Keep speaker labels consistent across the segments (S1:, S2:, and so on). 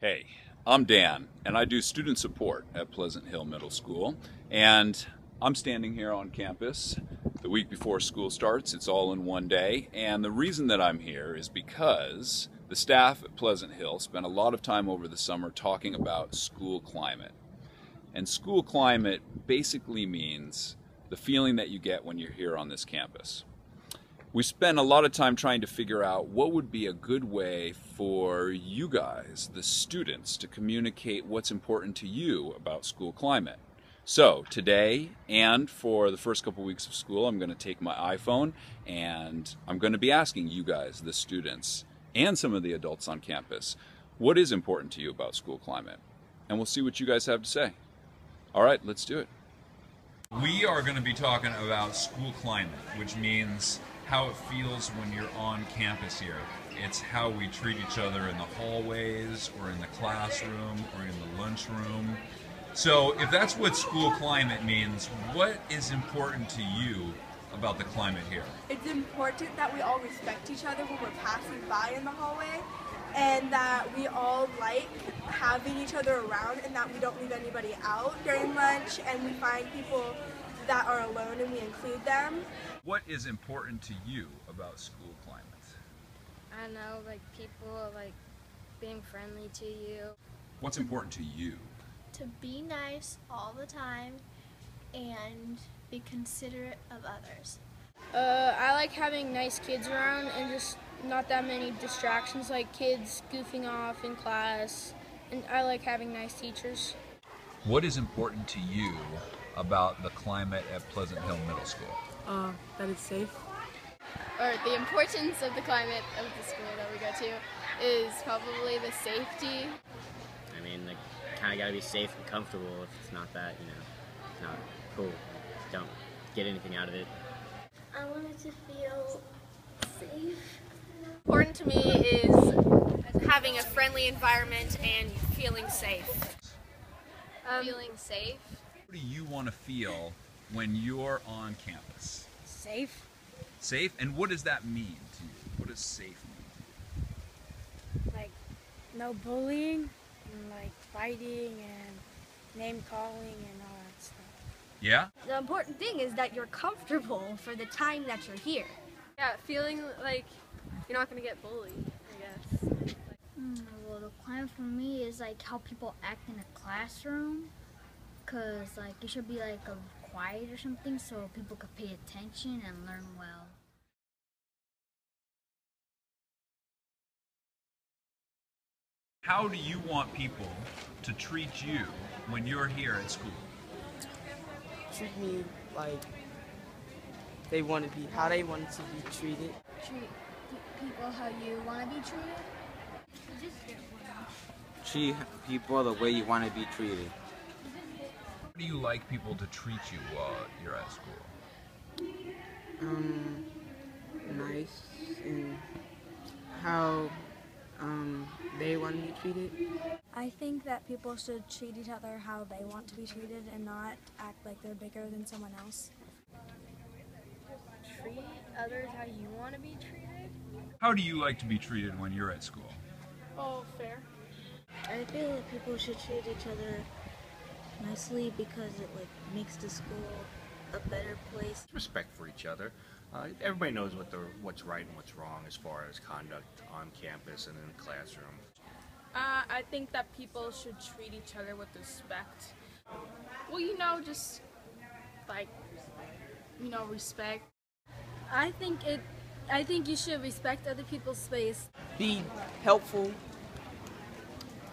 S1: Hey, I'm Dan, and I do student support at Pleasant Hill Middle School, and I'm standing here on campus the week before school starts. It's all in one day, and the reason that I'm here is because the staff at Pleasant Hill spent a lot of time over the summer talking about school climate. And school climate basically means the feeling that you get when you're here on this campus. We spent a lot of time trying to figure out what would be a good way for you guys, the students, to communicate what's important to you about school climate. So today and for the first couple weeks of school, I'm going to take my iPhone and I'm going to be asking you guys, the students, and some of the adults on campus, what is important to you about school climate? And we'll see what you guys have to say. All right, let's do it. We are going to be talking about school climate, which means how it feels when you're on campus here. It's how we treat each other in the hallways or in the classroom or in the lunchroom. So if that's what school climate means, what is important to you about the climate here?
S2: It's important that we all respect each other when we're passing by in the hallway, and that we all like having each other around, and that we don't leave anybody out during lunch, and we find people that are alone and we include them.
S1: What is important to you about school climate?
S3: I don't know, like people like being friendly to you.
S1: What's important to you?
S4: To be nice all the time and be considerate of others.
S5: I like having nice kids around and just not that many distractions like kids goofing off in class, and I like having nice teachers.
S1: What is important to you about the climate at Pleasant Hill Middle School?
S6: That it's safe.
S3: Or the importance of the climate of the school that we go to is probably the safety.
S7: I mean, like, kind of got to be safe and comfortable. If it's not that, it's not cool. Don't get anything out of it.
S4: I wanted to feel safe.
S8: Important to me is having a friendly environment and feeling safe.
S3: Feeling safe.
S1: What do you want to feel when you're on campus?
S5: Safe.
S1: Safe? And what does that mean to you? What does safe mean?
S5: Like no bullying and like fighting and name calling and all that stuff.
S1: Yeah?
S8: The important thing is that you're comfortable for the time that you're here.
S3: Yeah, feeling like you're not going to get bullied, I guess.
S9: Well, the climate for me is like how people act in a classroom, because like it should be like a quiet or something so people could pay attention and learn well.
S1: How do you want people to treat you when you're here at school?
S6: Treat me like they want to be, how they want to be treated.
S9: Treat people how you want to be treated.
S10: Treat people the way you want to be treated.
S1: How do you like people to treat you while you're at school?
S6: Nice, and how they want to be treated.
S11: I think that people should treat each other how they want to be treated and not act like they're bigger than someone else.
S5: Treat others how you want to be treated.
S1: How do you like to be treated when you're at school?
S5: Oh, fair.
S11: I feel that people should treat each other nicely because it makes the school a better place.
S12: Respect for each other. Everybody knows what's right and what's wrong as far as conduct on campus and in the classroom.
S5: I think that people should treat each other with respect. Well, just like, respect.
S11: I think you should respect other people's space.
S6: Be helpful,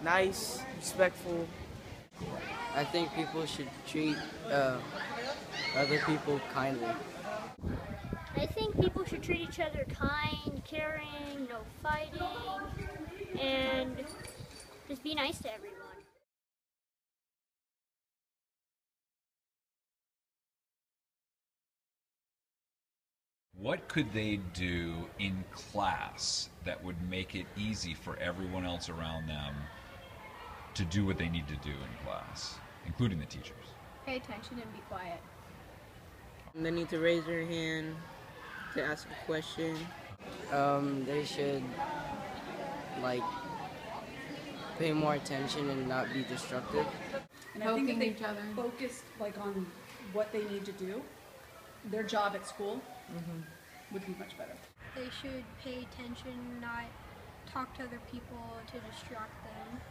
S6: nice, respectful.
S10: I think people should treat other people kindly.
S4: I think people should treat each other kind, caring, no fighting, and just be nice to everyone.
S1: What could they do in class that would make it easy for everyone else around them to do what they need to do in class, including the teachers?
S3: Pay attention and be quiet.
S6: They need to raise their hand to ask a question.
S10: They should like
S6: pay more attention and not be destructive.
S13: And I think if they focused like on what they need to do, their job at school would be much better.
S14: They should pay attention, not talk to other people to distract them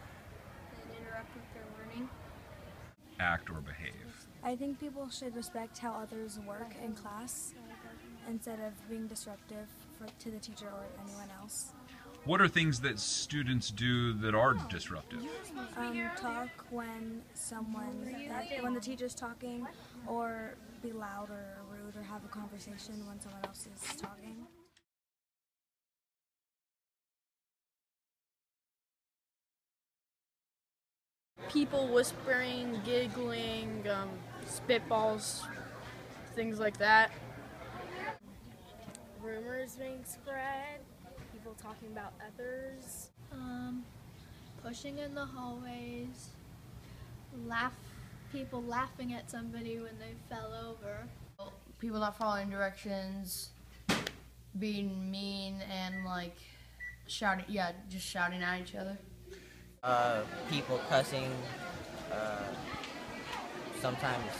S14: and interrupt with their learning.
S1: Act or behave.
S15: I think people should respect how others work in class instead of being disruptive to the teacher or anyone else.
S1: What are things that students do that are disruptive?
S15: Talk when when the teacher's talking, or be loud or rude, or have a conversation when someone else is talking.
S5: People whispering, giggling, spitballs, things like that.
S3: Rumors being spread, people talking about others, pushing in the hallways, people laughing at somebody when they fell over.
S16: People not following directions, being mean and like shouting, just shouting at each other.
S10: People cussing, sometimes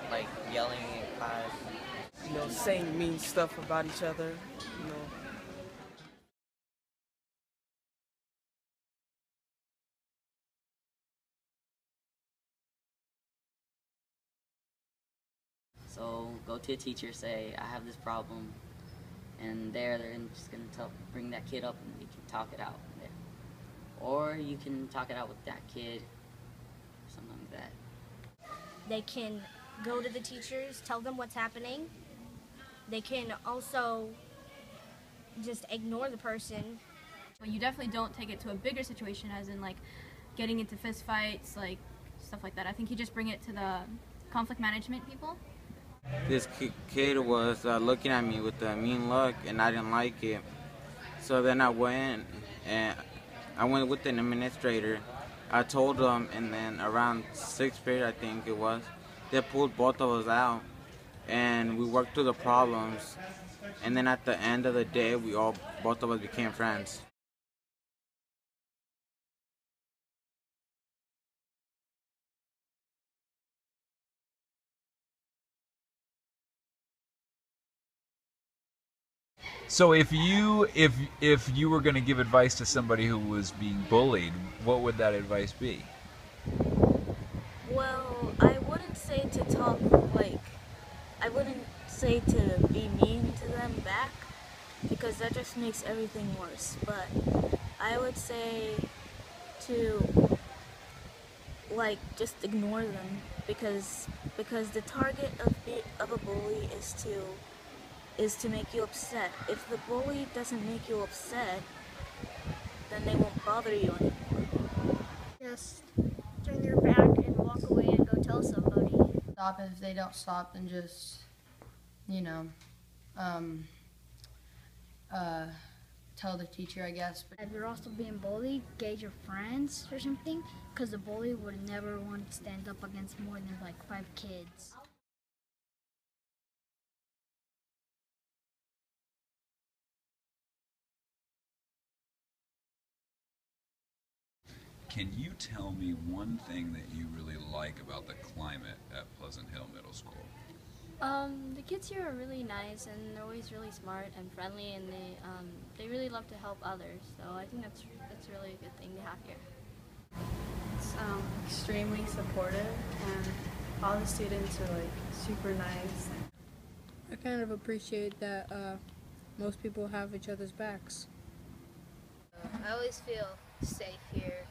S10: like yelling in class.
S6: You know, saying mean stuff about each other, you know.
S17: So go to a teacher, say, I have this problem, and they're just going to bring that kid up and you can talk it out there. Or you can talk it out with that kid, something like that.
S18: They can go to the teachers, tell them what's happening. They can also just ignore the person.
S19: But you definitely don't take it to a bigger situation, as in like getting into fist fights, like stuff like that. I think you just bring it to the conflict management people.
S10: This kid was looking at me with a mean look, and I didn't like it. So then I went with an administrator. I told them, and then around 6th period, I think it was, they pulled both of us out, and we worked through the problems. And then at the end of the day, both of us became friends.
S1: So if you were going to give advice to somebody who was being bullied, what would that advice be?
S11: Well, I wouldn't say to talk I wouldn't say to be mean to them back, because that just makes everything worse. But I would say to just ignore them, because the target of a bully is to make you upset. If the bully doesn't make you upset, then they won't bother you anymore.
S9: Just turn your back and walk away and go tell somebody.
S16: Stop. If they don't stop, then just, tell the teacher, I guess.
S9: If you're also being bullied, gauge your friends or something, because the bully would never want to stand up against more than 5 kids.
S1: Can you tell me one thing that you really like about the climate at Pleasant Hill Middle School?
S3: The kids here are really nice, and they're always really smart and friendly, and they really love to help others. So I think that's really a good thing to have here.
S20: It's extremely supportive, and all the students are super nice.
S5: I kind of appreciate that most people have each other's backs.
S3: I always feel safe here.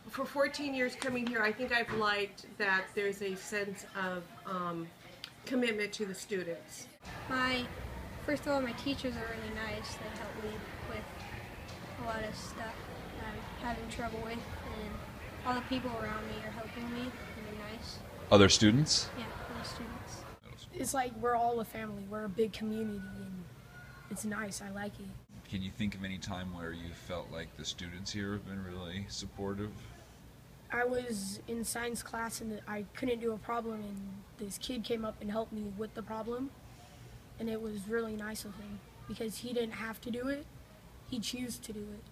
S21: For 14 years coming here, I think I've liked that there's a sense of commitment to the students.
S14: First of all, my teachers are really nice. They help me with a lot of stuff I'm having trouble with, and all the people around me are helping me, and they're nice.
S1: Other students?
S14: Yeah, other students.
S5: It's like we're all a family. We're a big community, and it's nice. I like it.
S1: Can you think of any time where you felt like the students here have been really supportive?
S5: I was in science class and I couldn't do a problem, and this kid came up and helped me with the problem, and it was really nice of him because he didn't have to do it. He chose to do it.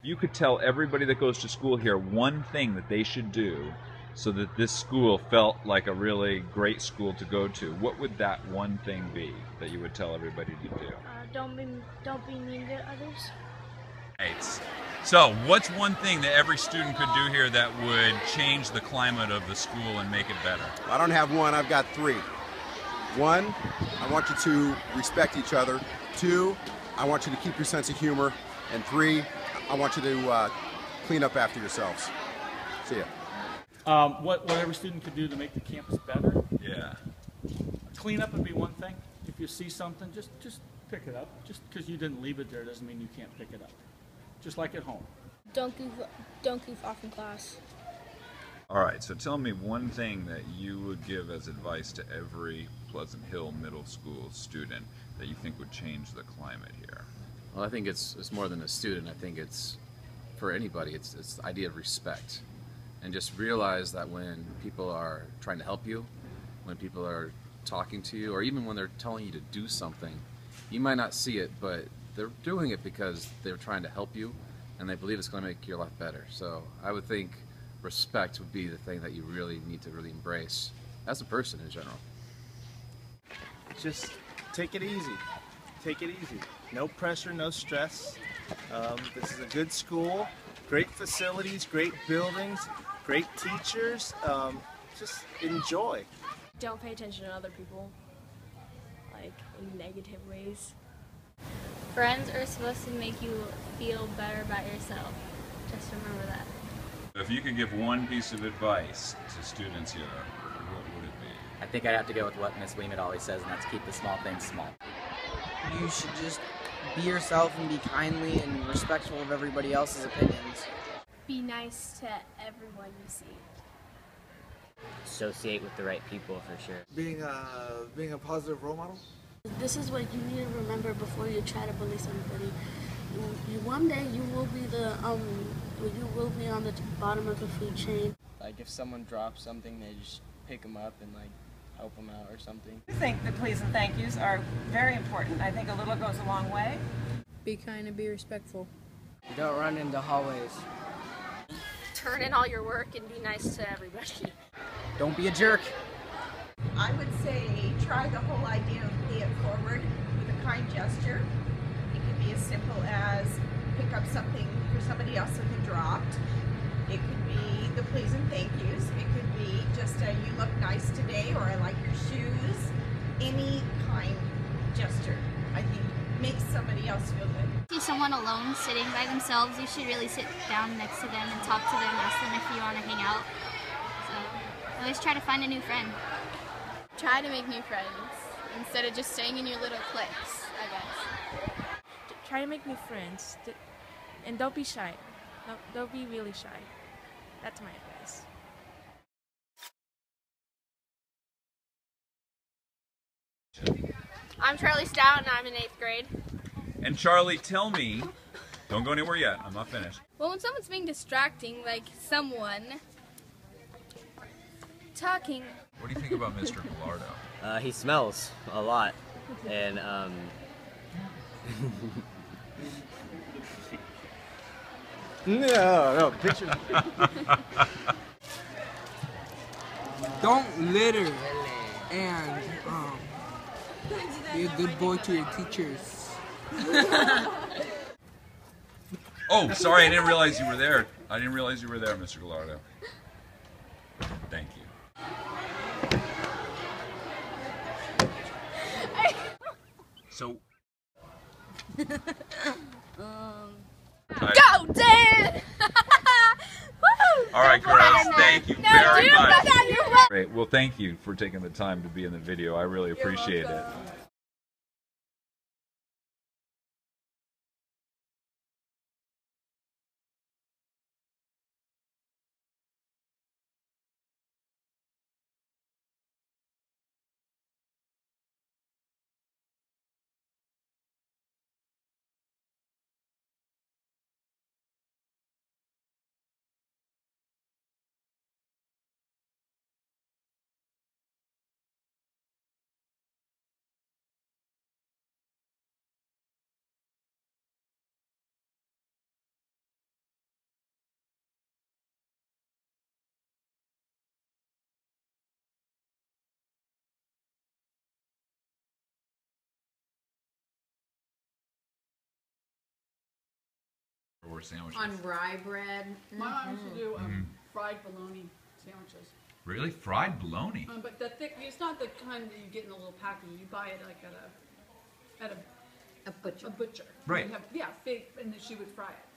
S1: If you could tell everybody that goes to school here one thing that they should do so that this school felt like a really great school to go to, what would that one thing be that you would tell everybody to do?
S4: Don't be mean to others.
S1: Right. So, what's one thing that every student could do here that would change the climate of the school and make it better?
S2: I don't have one, I've got three. One, I want you to respect each other. Two, I want you to keep your sense of humor. And three, I want you to clean up after yourselves. See ya.
S22: What every student could do to make the campus better?
S1: Yeah.
S22: Clean up would be one thing. If you see something, just pick it up. Just because you didn't leave it there doesn't mean you can't pick it up. Just like at home.
S5: Don't goof off in class.
S1: All right, so tell me one thing that you would give as advice to every Pleasant Hill Middle School student that you think would change the climate here.
S23: Well, I think it's more than a student. I think it's for anybody. It's the idea of respect, and just realize that when people are trying to help you, when people are talking to you, or even when they're telling you to do something, you might not see it, but they're doing it because they're trying to help you, and they believe it's going to make your life better. So I would think respect would be the thing that you really need to really embrace as a person in general.
S24: Just take it easy. Take it easy. No pressure, no stress. This is a good school, great facilities, great buildings, great teachers. Just enjoy.
S25: Don't pay attention to other people, like in negative ways.
S3: Friends are supposed to make you feel better about yourself. Just remember that.
S1: If you could give one piece of advice to students here, what would it be?
S26: I think I'd have to go with what Miss Weeman always says, and that's keep the small things small.
S6: You should just be yourself and be kindly and respectful of everybody else's opinions.
S18: Be nice to everyone you see.
S7: Associate with the right people for sure.
S27: Being a positive role model.
S28: This is what you need to remember before you try to bully somebody. One day you will be on the bottom of the food chain.
S6: Like if someone drops something, they just pick them up and like help them out or something.
S29: I think the please and thank yous are very important. I think a little goes a long way.
S5: Be kind and be respectful.
S6: Don't run into hallways.
S8: Turn in all your work and be nice to everybody.
S6: Don't be a jerk.
S29: I would say try the whole idea of pay it forward with a kind gesture. It could be as simple as pick up something for somebody else that they dropped. It could be the please and thank yous. It could be just a you look nice today, or I like your shoes. Any kind gesture, I think, makes somebody else feel good.
S3: See someone alone sitting by themselves, you should really sit down next to them and talk to them, ask them if you want to hang out. So always try to find a new friend.
S5: Try to make new friends instead of just staying in your little cliques, I guess.
S20: Try to make new friends, and don't be shy. Don't be really shy. That's my advice.
S8: I'm Charlie Stout and I'm in 8th grade.
S1: And Charlie, tell me, don't go anywhere yet, I'm not finished.
S5: Well, when someone's being distracting, like someone talking.
S1: What do you think about Mr. Gallardo?
S7: He smells a lot, and
S6: No, picture.
S30: Don't litter, and be a good boy to your teachers.
S1: Oh, sorry, I didn't realize you were there. I didn't realize you were there, Mr. Gallardo. Thank you. So.
S5: Go, Dan!
S1: All right, girls, thank you very
S5: dude,
S1: much.
S5: you're
S1: Great. Well, thank you for taking the time to be in the video. I really appreciate it.
S9: for sandwiches?
S10: On rye bread.
S11: My mom used to do
S9: Mhm.
S11: fried bologna sandwiches.
S9: Really? Fried bologna?
S11: But the thick, it's not the kind that you get in a little package. You buy it like at a
S10: butcher.
S11: A butcher.
S9: Right.
S11: You'd have, yeah, big, and then she would fry it.